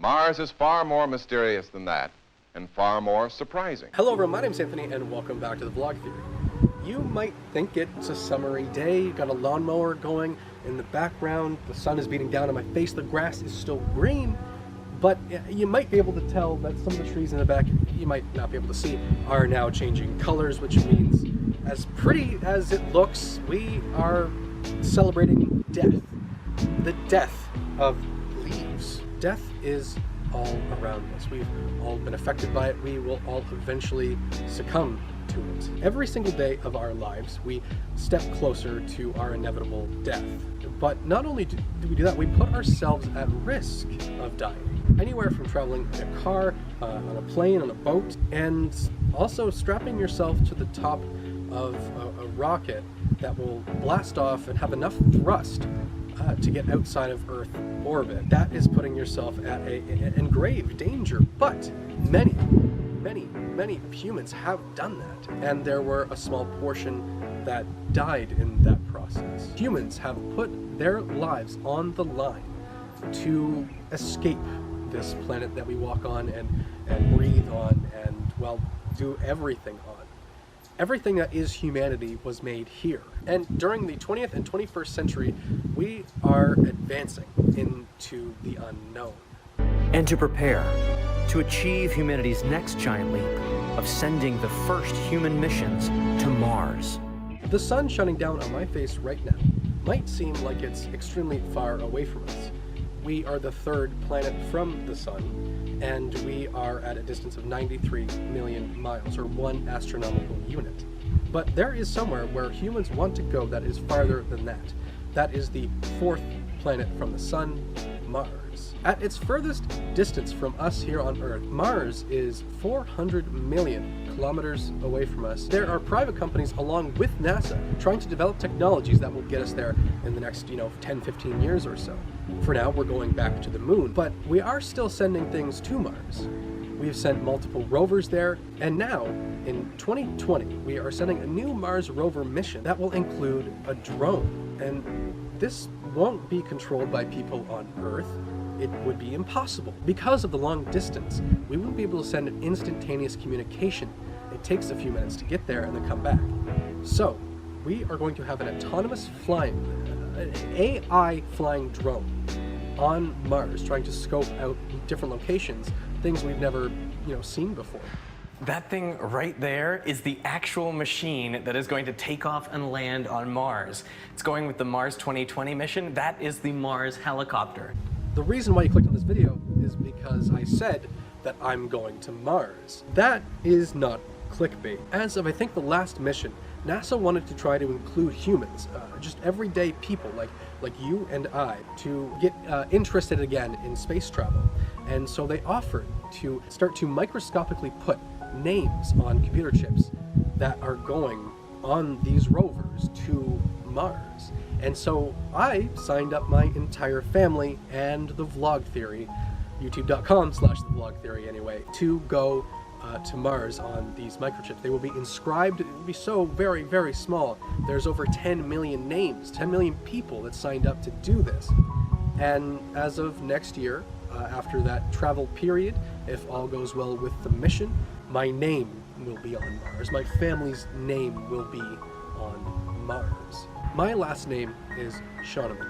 Mars is far more mysterious than that, and far more surprising. Hello everyone, my name's Anthony, and welcome back to The Vlog Theory. You might think it's a summery day, got a lawnmower going in the background, the sun is beating down on my face, the grass is still green, but you might be able to tell that some of the trees in the back, you might not be able to see, are now changing colors, which means, as pretty as it looks, we are celebrating death. The death of leaves. Death is all around us. We've all been affected by it. We will all eventually succumb to it. Every single day of our lives, we step closer to our inevitable death. But not only do we do that, we put ourselves at risk of dying. Anywhere from traveling in a car, on a plane, on a boat, and also strapping yourself to the top of a rocket that will blast off and have enough thrust to get outside of Earth orbit. That is putting yourself at in grave danger. But many humans have done that, and there were a small portion that died in that process. Humans have put their lives on the line to escape this planet that we walk on and breathe on and, well, do everything on. Everything that is humanity was made here. And during the 20th and 21st century, we are advancing into the unknown. And to prepare to achieve humanity's next giant leap of sending the first human missions to Mars. The sun shining down on my face right now might seem like it's extremely far away from us. We are the third planet from the sun, and we are at a distance of 93 million miles, or 1 astronomical unit. But there is somewhere where humans want to go that is farther than that. That is the 4th planet from the sun, Mars. At its furthest distance from us here on Earth, Mars is 400 million kilometers away from us. There are private companies along with NASA trying to develop technologies that will get us there in the next, 10, 15 years or so. For now, we're going back to the moon, but we are still sending things to Mars. We've sent multiple rovers there, and now, in 2020, we are sending a new Mars rover mission that will include a drone. And this won't be controlled by people on Earth. It would be impossible. Because of the long distance, we wouldn't be able to send instantaneous communication. It takes a few minutes to get there and then come back. So, we are going to have an autonomous flying, an AI flying drone on Mars, trying to scope out different locations, things we've never, seen before. That thing right there is the actual machine that is going to take off and land on Mars. It's going with the Mars 2020 mission. That is the Mars helicopter. The reason why you clicked on this video is because I said that I'm going to Mars. That is not clickbait. As of, I think, the last mission, NASA wanted to try to include humans, just everyday people like you and I, to get interested again in space travel. And so they offered to start to microscopically put names on computer chips that are going on these rovers to Mars. And so I signed up my entire family and The Vlog Theory, youtube.com/TheVlogTheory anyway, to go to Mars on these microchips. They will be inscribed. It will be so very, very small. There's over 10 million names, 10 million people that signed up to do this. And as of next year, after that travel period, if all goes well with the mission, my name will be on Mars. My family's name will be on Mars. My last name is Schoenemann.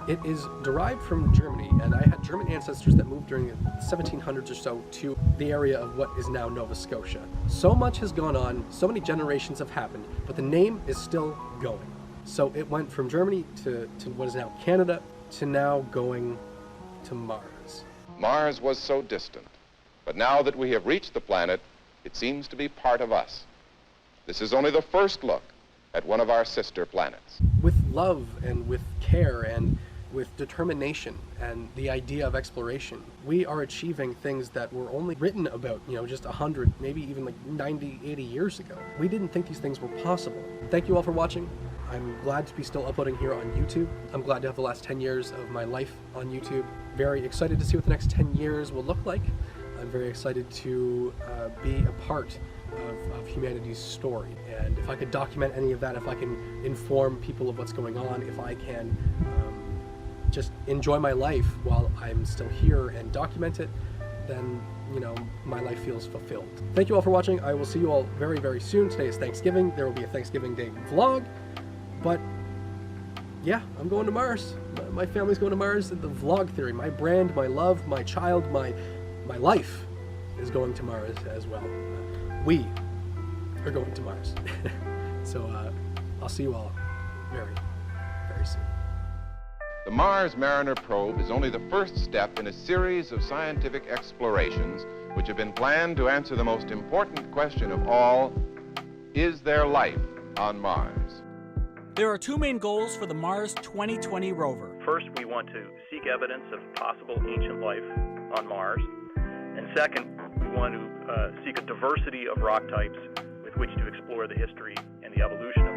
It is derived from Germany, and I had German ancestors that moved during the 1700s or so to the area of what is now Nova Scotia. So much has gone on, so many generations have happened, but the name is still going. So it went from Germany to what is now Canada, to now going to Mars. Mars was so distant, but now that we have reached the planet, it seems to be part of us. This is only the first look at one of our sister planets. With love and with care and with determination and the idea of exploration, we are achieving things that were only written about, just 100, maybe even like 90, 80 years ago. We didn't think these things were possible. Thank you all for watching. I'm glad to be still uploading here on YouTube. I'm glad to have the last 10 years of my life on YouTube. Very excited to see what the next 10 years will look like. I'm very excited to be a part of humanity's story. And if I could document any of that, if I can inform people of what's going on, if I can just enjoy my life while I'm still here and document it, then, you know, my life feels fulfilled. Thank you all for watching. I will see you all very, very soon. Today is Thanksgiving. There will be a Thanksgiving Day vlog, but yeah, I'm going to Mars. My family's going to Mars. The Vlog Theory, my brand, my love, my child, my life is going to Mars as well. We are going to Mars. So I'll see you all very, very soon. The Mars Mariner probe is only the first step in a series of scientific explorations which have been planned to answer the most important question of all: is there life on Mars? There are two main goals for the Mars 2020 rover. First, we want to seek evidence of possible ancient life on Mars. And second, we want to seek a diversity of rock types with which to explore the history and the evolution of